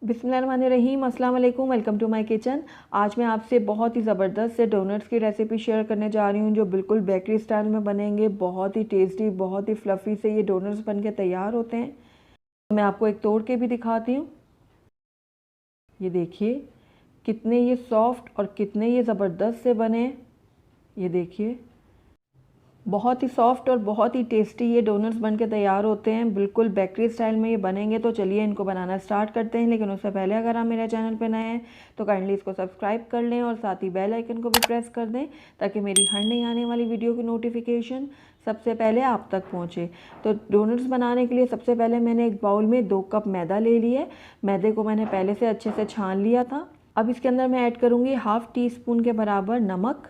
बिस्मिल्लाहिर्रहमानिर्रहीम, अस्सलाम वालेकुम। Welcome to my kitchen. आज मैं आपसे बहुत ही ज़बरदस्त से डोनट्स की रेसिपी शेयर करने जा रही हूँ जो बिल्कुल बेकरी स्टाइल में बनेंगे। बहुत ही टेस्टी, बहुत ही फ्लफ़ी से ये डोनट्स बन के तैयार होते हैं। मैं आपको एक तोड़ के भी दिखाती हूँ। ये देखिए कितने ये सॉफ्ट और कितने ये ज़बरदस्त से बने। ये देखिए बहुत ही सॉफ्ट और बहुत ही टेस्टी ये डोनट्स बन के तैयार होते हैं। बिल्कुल बेकरी स्टाइल में ये बनेंगे। तो चलिए इनको बनाना स्टार्ट करते हैं। लेकिन उससे पहले अगर आप मेरे चैनल पे नए हैं तो काइंडली इसको सब्सक्राइब कर लें और साथ ही बेल आइकन को भी प्रेस कर दें ताकि मेरी हर नई आने वाली वीडियो की नोटिफिकेशन सबसे पहले आप तक पहुँचे। तो डोनट्स बनाने के लिए सबसे पहले मैंने एक बाउल में 2 कप मैदा ले लिया है। मैदे को मैंने पहले से अच्छे से छान लिया था। अब इसके अंदर मैं ऐड करूँगी 1/2 टीस्पून के बराबर नमक।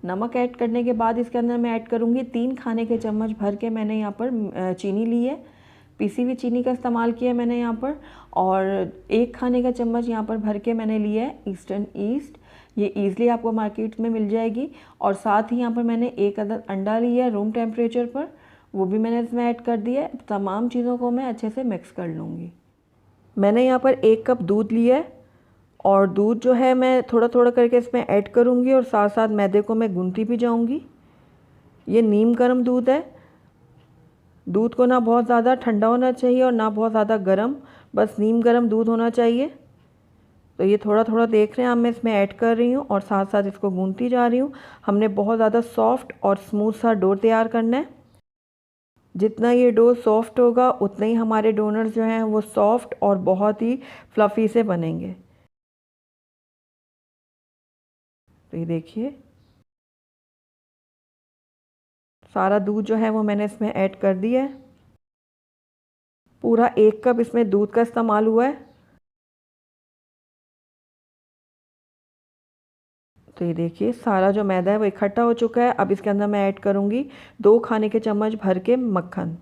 नमक ऐड करने के बाद इसके अंदर मैं ऐड करूँगी 3 खाने के चम्मच भर के मैंने यहाँ पर चीनी ली है। पीसी हुई चीनी का इस्तेमाल किया है मैंने यहाँ पर। और 1 खाने का चम्मच यहाँ पर भर के मैंने लिया है ईस्टर्न ईस्ट। ये ईज़िली आपको मार्केट में मिल जाएगी। और साथ ही यहाँ पर मैंने 1 अदद अंडा लिया है रूम टेम्परेचर पर, वो भी मैंने इसमें ऐड कर दिया है। तमाम चीज़ों को मैं अच्छे से मिक्स कर लूँगी। मैंने यहाँ पर 1 कप दूध लिया है और दूध जो है मैं थोड़ा थोड़ा करके इसमें ऐड करूँगी और साथ साथ मैदे को मैं गूंथती भी जाऊँगी। ये नीम गर्म दूध है। दूध को ना बहुत ज़्यादा ठंडा होना चाहिए और ना बहुत ज़्यादा गर्म, बस नीम गर्म दूध होना चाहिए। तो ये थोड़ा थोड़ा देख रहे हैं आप, मैं इसमें ऐड कर रही हूँ और साथ साथ इसको गूंथती जा रही हूँ। हमने बहुत ज़्यादा सॉफ्ट और स्मूथ सा डो तैयार करना है। जितना ये डो सॉफ्ट होगा उतने ही हमारे डोनट्स जो हैं वो सॉफ्ट और बहुत ही फ्लफ़ी से बनेंगे। तो ये देखिए सारा दूध जो है वो मैंने इसमें ऐड कर दिया है। पूरा 1 कप इसमें दूध का इस्तेमाल हुआ है। तो ये देखिए सारा जो मैदा है वो इकट्ठा हो चुका है। अब इसके अंदर मैं ऐड करूँगी 2 खाने के चम्मच भर के मक्खन।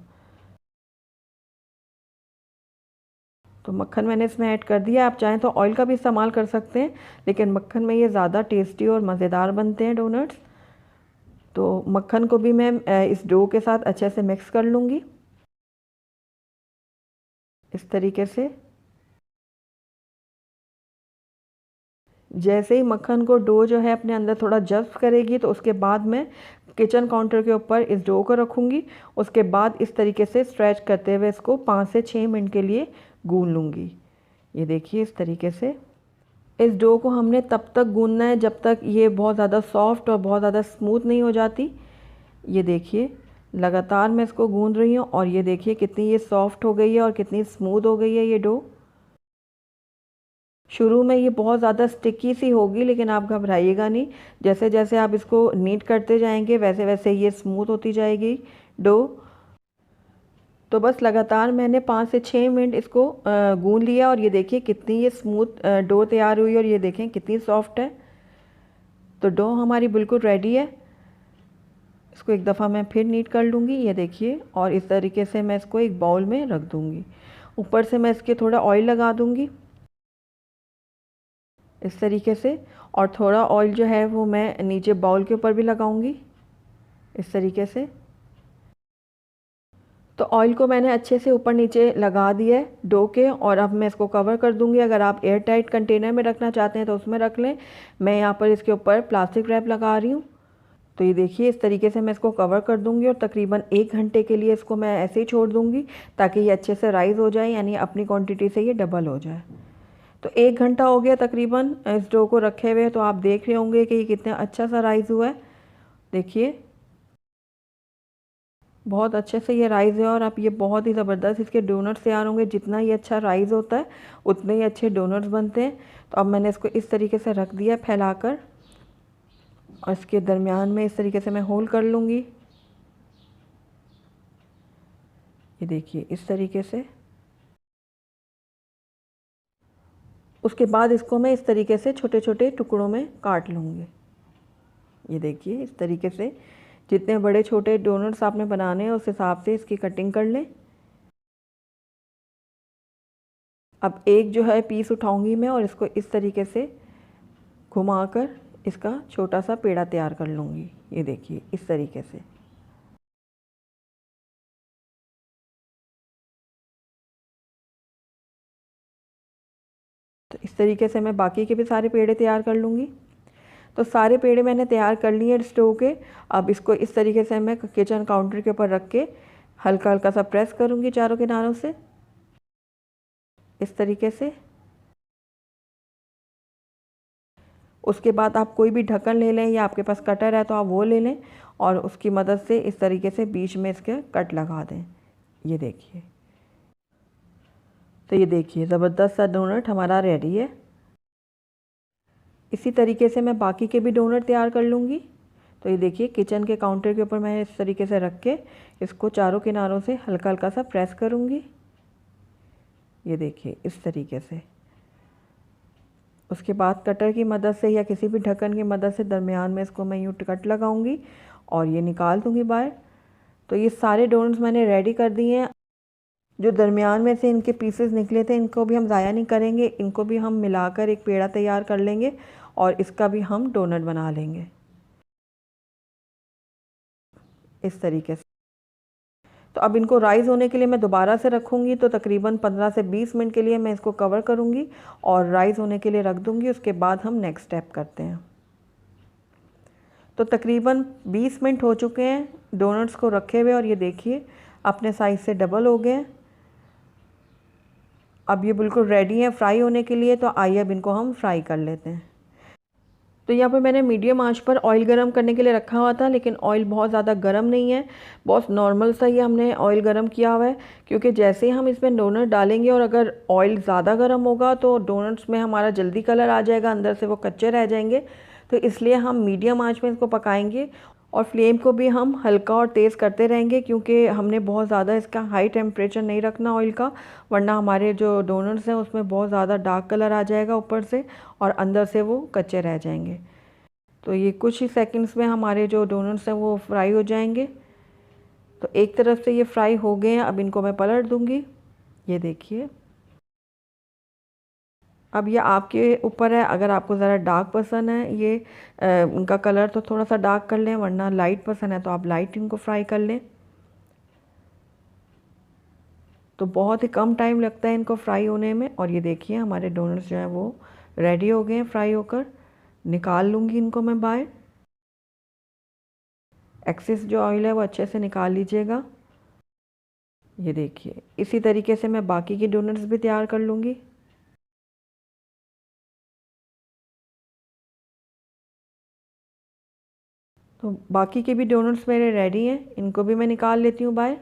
तो मक्खन मैंने इसमें ऐड कर दिया। आप चाहें तो ऑयल का भी इस्तेमाल कर सकते हैं, लेकिन मक्खन में ये ज़्यादा टेस्टी और मज़ेदार बनते हैं डोनट्स। तो मक्खन को भी मैं इस डो के साथ अच्छे से मिक्स कर लूँगी इस तरीके से। जैसे ही मक्खन को डो जो है अपने अंदर थोड़ा जज़्ब करेगी तो उसके बाद मैं किचन काउंटर के ऊपर इस डो को रखूँगी। उसके बाद इस तरीके से स्ट्रेच करते हुए इसको 5 से 6 मिनट के लिए गूंद लूँगी। ये देखिए इस तरीके से। इस डो को हमने तब तक गूंदना है जब तक ये बहुत ज़्यादा सॉफ्ट और बहुत ज़्यादा स्मूथ नहीं हो जाती। ये देखिए लगातार मैं इसको गूंद रही हूँ और ये देखिए कितनी ये सॉफ्ट हो गई है और कितनी स्मूथ हो गई है ये डो। शुरू में ये बहुत ज़्यादा स्टिकी सी होगी, लेकिन आप घबराइएगा नहीं। जैसे जैसे आप इसको नीट करते जाएंगे वैसे वैसे ये स्मूथ होती जाएगी डो। तो बस लगातार मैंने 5 से 6 मिनट इसको गूंद लिया और ये देखिए कितनी ये स्मूथ डो तैयार हुई और ये देखें कितनी सॉफ्ट है। तो डो हमारी बिल्कुल रेडी है। इसको एक दफ़ा मैं फिर नीट कर लूँगी, ये देखिए। और इस तरीके से मैं इसको एक बाउल में रख दूँगी। ऊपर से मैं इसके थोड़ा ऑयल लगा दूँगी इस तरीके से। और थोड़ा ऑयल जो है वो मैं नीचे बाउल के ऊपर भी लगाऊंगी इस तरीके से। तो ऑयल को मैंने अच्छे से ऊपर नीचे लगा दिया है डो के और अब मैं इसको कवर कर दूंगी। अगर आप एयर टाइट कंटेनर में रखना चाहते हैं तो उसमें रख लें। मैं यहाँ पर इसके ऊपर प्लास्टिक रैप लगा रही हूँ। तो ये देखिए इस तरीके से मैं इसको कवर कर दूंगी और तकरीबन 1 घंटे के लिए इसको मैं ऐसे ही छोड़ दूंगी ताकि ये अच्छे से राइज़ हो जाए, यानी अपनी क्वांटिटी से ये डबल हो जाए। तो 1 घंटा हो गया तकरीबन इस डो को रखे हुए। तो आप देख रहे होंगे कि ये कितना अच्छा सा राइज़ हुआ है। देखिए बहुत अच्छे से ये राइज़ है और आप ये बहुत ही ज़बरदस्त इसके डोनट्स तैयार होंगे। जितना ये अच्छा राइज़ होता है उतने ही अच्छे डोनट्स बनते हैं। तो अब मैंने इसको इस तरीके से रख दिया फैलाकर और इसके दरमियान में इस तरीके से मैं होल कर लूँगी। ये देखिए इस तरीके से। उसके बाद इसको मैं इस तरीके से छोटे छोटे टुकड़ों में काट लूँगी। ये देखिए इस तरीके से। जितने बड़े छोटे डोनट्स आपने बनाने हैं उस हिसाब से इसकी कटिंग कर लें। अब एक जो है पीस उठाऊंगी मैं और इसको इस तरीके से घुमाकर इसका छोटा सा पेड़ा तैयार कर लूँगी। ये देखिए इस तरीके से। इस तरीके से मैं बाकी के भी सारे पेड़े तैयार कर लूँगी। तो सारे पेड़े मैंने तैयार कर लिए स्टोव के। अब इसको इस तरीके से मैं किचन काउंटर के ऊपर रख के हल्का हल्का सा प्रेस करूँगी चारों किनारों से, इस तरीके से। उसके बाद आप कोई भी ढक्कन ले लें या आपके पास कटर है तो आप वो ले लें और उसकी मदद से इस तरीके से बीच में इसके कट लगा दें। ये देखिए, तो ये देखिए ज़बरदस्त सा डोनट हमारा रेडी है। इसी तरीके से मैं बाकी के भी डोनट तैयार कर लूँगी। तो ये देखिए किचन के काउंटर के ऊपर मैं इस तरीके से रख के इसको चारों किनारों से हल्का हल्का सा प्रेस करूँगी। ये देखिए इस तरीके से। उसके बाद कटर की मदद से या किसी भी ढक्कन की मदद से दरमियान में इसको मैं यूँ कट लगाऊंगी और ये निकाल दूंगी बाहर। तो ये सारे डोनट्स मैंने रेडी कर दिए हैं। जो दरमियान में से इनके पीसेस निकले थे इनको भी हम ज़ाया नहीं करेंगे, इनको भी हम मिलाकर एक पेड़ा तैयार कर लेंगे और इसका भी हम डोनट बना लेंगे इस तरीके से। तो अब इनको राइज़ होने के लिए मैं दोबारा से रखूँगी, तो तकरीबन 15 से 20 मिनट के लिए मैं इसको कवर करूँगी और राइज़ होने के लिए रख दूँगी। उसके बाद हम नेक्स्ट स्टेप करते हैं। तो तकरीबन 20 मिनट हो चुके हैं डोनट्स को रखे हुए और ये देखिए अपने साइज़ से डबल हो गए। अब ये बिल्कुल रेडी हैं फ्राई होने के लिए। तो आइए अब इनको हम फ्राई कर लेते हैं। तो यहाँ पर मैंने मीडियम आंच पर ऑयल गरम करने के लिए रखा हुआ था, लेकिन ऑयल बहुत ज़्यादा गरम नहीं है, बहुत नॉर्मल सा ही हमने ऑयल गरम किया हुआ है। क्योंकि जैसे ही हम इसमें डोनट डालेंगे और अगर ऑयल ज़्यादा गरम होगा तो डोनट्स में हमारा जल्दी कलर आ जाएगा, अंदर से वो कच्चे रह जाएंगे। तो इसलिए हम मीडियम आंच में इसको पकाएंगे और फ्लेम को भी हम हल्का और तेज़ करते रहेंगे, क्योंकि हमने बहुत ज़्यादा इसका हाई टेम्परेचर नहीं रखना ऑयल का, वरना हमारे जो डोनट्स हैं उसमें बहुत ज़्यादा डार्क कलर आ जाएगा ऊपर से और अंदर से वो कच्चे रह जाएंगे। तो ये कुछ ही सेकंड्स में हमारे जो डोनट्स हैं वो फ्राई हो जाएंगे। तो एक तरफ से ये फ्राई हो गए हैं, अब इनको मैं पलट दूँगी। ये देखिए, अब ये आपके ऊपर है, अगर आपको ज़रा डार्क पसंद है ये इनका कलर तो थोड़ा सा डार्क कर लें, वरना लाइट पसंद है तो आप लाइट इनको फ्राई कर लें। तो बहुत ही कम टाइम लगता है इनको फ्राई होने में। और ये देखिए हमारे डोनट्स जो हैं वो रेडी हो गए हैं फ्राई होकर। निकाल लूँगी इनको मैं बाहर। एक्सेस जो ऑयल है वो अच्छे से निकाल लीजिएगा। ये देखिए इसी तरीके से मैं बाकी की डोनट्स भी तैयार कर लूँगी। तो बाकी के भी डोनट्स मेरे रेडी हैं, इनको भी मैं निकाल लेती हूँ बाहर।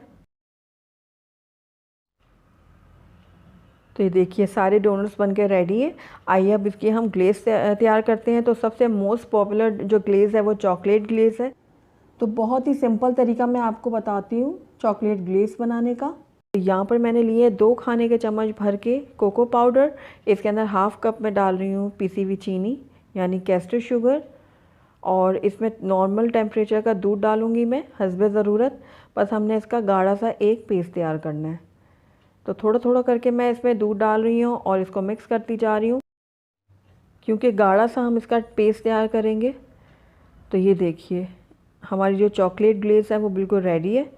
तो ये देखिए सारे डोनट्स बनके रेडी हैं। आइए अब इसकी हम ग्लेज़ तैयार करते हैं। तो सबसे मोस्ट पॉपुलर जो ग्लेज़ है वो चॉकलेट ग्लेज़ है। तो बहुत ही सिंपल तरीका मैं आपको बताती हूँ चॉकलेट ग्लेज़ बनाने का। तो यहाँ पर मैंने लिए 2 खाने के चम्मच भर के कोको पाउडर। इसके अंदर हाफ़ कप में डाल रही हूँ पिसी हुई चीनी यानी कैस्टर शुगर, और इसमें नॉर्मल टेम्परेचर का दूध डालूँगी मैं हस्बे ज़रूरत। बस हमने इसका गाढ़ा सा एक पेस्ट तैयार करना है। तो थोड़ा थोड़ा करके मैं इसमें दूध डाल रही हूँ और इसको मिक्स करती जा रही हूँ, क्योंकि गाढ़ा सा हम इसका पेस्ट तैयार करेंगे। तो ये देखिए हमारी जो चॉकलेट ग्लेज़ है वो बिल्कुल रेडी है।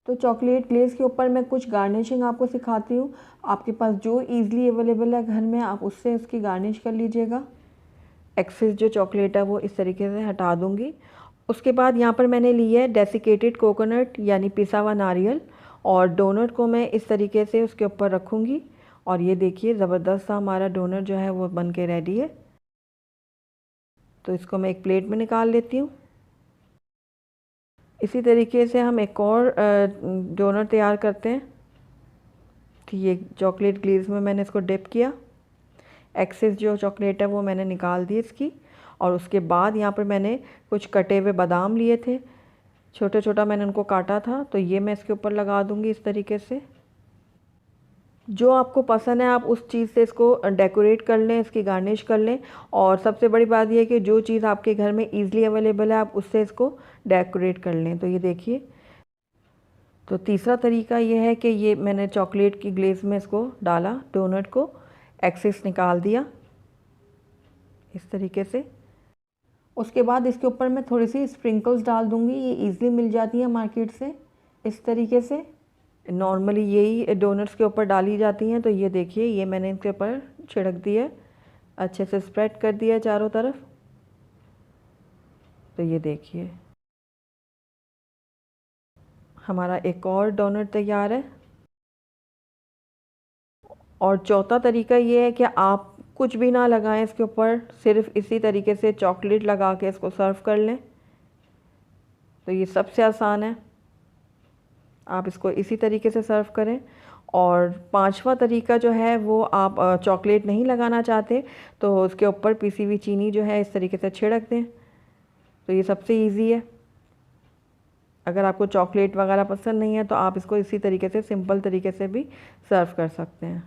तो चॉकलेट ग्लेज़ के ऊपर मैं कुछ गार्निशिंग आपको सिखाती हूँ। आपके पास जो ईज़िली अवेलेबल है घर में आप उससे उसकी गार्निश कर लीजिएगा। एक्सेस जो चॉकलेट है वो इस तरीके से हटा दूँगी। उसके बाद यहाँ पर मैंने ली है डेसिकेटेड कोकोनट यानी पिसा हुआ नारियल, और डोनट को मैं इस तरीके से उसके ऊपर रखूँगी। और ये देखिए ज़बरदस्त सा हमारा डोनट जो है वो बन के रेडी है। तो इसको मैं एक प्लेट में निकाल लेती हूँ। इसी तरीके से हम एक और डोनट तैयार करते हैं। तो ये चॉकलेट ग्लेज़ में मैंने इसको डिप किया। एक्सेस जो चॉकलेट है वो मैंने निकाल दी इसकी। और उसके बाद यहाँ पर मैंने कुछ कटे हुए बादाम लिए थे, छोटा छोटा मैंने उनको काटा था। तो ये मैं इसके ऊपर लगा दूँगी इस तरीके से। जो आपको पसंद है आप उस चीज़ से इसको डेकोरेट कर लें, इसकी गार्निश कर लें। और सबसे बड़ी बात यह है कि जो चीज़ आपके घर में ईज़िली अवेलेबल है आप उससे इसको डेकोरेट कर लें। तो ये देखिए, तो तीसरा तरीका ये है कि ये मैंने चॉकलेट की ग्लेज़ में इसको डाला, डोनट को एक्सेस निकाल दिया इस तरीके से। उसके बाद इसके ऊपर मैं थोड़ी सी स्प्रिंकल्स डाल दूँगी। ये ईज़िली मिल जाती है मार्केट से। इस तरीके से नॉर्मली यही डोनट्स के ऊपर डाली जाती हैं। तो ये देखिए ये मैंने इसके ऊपर छिड़क दी है। अच्छे से स्प्रेड कर दिया चारों तरफ। तो ये देखिए हमारा एक और डोनट तैयार है। और चौथा तरीका ये है कि आप कुछ भी ना लगाएं इसके ऊपर, सिर्फ इसी तरीके से चॉकलेट लगा के इसको सर्व कर लें। तो ये सबसे आसान है, आप इसको इसी तरीके से सर्व करें। और पांचवा तरीका जो है वो आप चॉकलेट नहीं लगाना चाहते तो उसके ऊपर पिसी हुई चीनी जो है इस तरीके से छिड़क दें। तो ये सबसे इजी है। अगर आपको चॉकलेट वगैरह पसंद नहीं है तो आप इसको इसी तरीके से सिंपल तरीके से भी सर्व कर सकते हैं।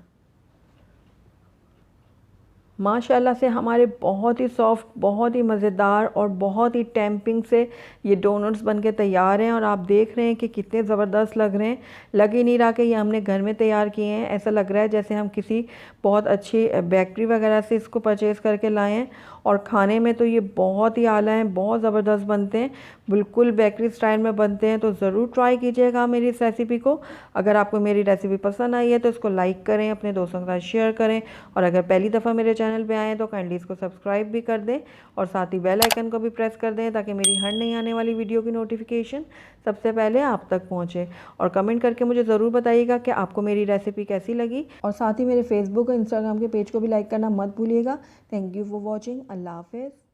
माशाल्लाह से हमारे बहुत ही सॉफ्ट, बहुत ही मज़ेदार और बहुत ही टेम्पिंग से ये डोनट्स बनके तैयार हैं। और आप देख रहे हैं कि कितने ज़बरदस्त लग रहे हैं। लग ही नहीं रहा कि ये हमने घर में तैयार किए हैं, ऐसा लग रहा है जैसे हम किसी बहुत अच्छी बेकरी वगैरह से इसको परचेज़ करके लाए हैं। और खाने में तो ये बहुत ही आला हैं, बहुत ज़बरदस्त बनते हैं, बिल्कुल बेकरी स्टाइल में बनते हैं। तो ज़रूर ट्राई कीजिएगा मेरी इस रेसिपी को। अगर आपको मेरी रेसिपी पसंद आई है तो इसको लाइक करें, अपने दोस्तों के साथ शेयर करें। और अगर पहली दफ़ा मेरे चैनल पे आए हैं तो काइंडली इसको सब्सक्राइब भी कर दें और साथ ही बेल आइकन को भी प्रेस कर दें ताकि मेरी हर नई आने वाली वीडियो की नोटिफिकेशन सबसे पहले आप तक पहुँचे। और कमेंट करके मुझे ज़रूर बताइएगा कि आपको मेरी रेसिपी कैसी लगी। और साथ ही मेरे फेसबुक और इंस्टाग्राम के पेज को भी लाइक करना मत भूलिएगा। Thank you for watching. अल्लाह हाफ़िज़।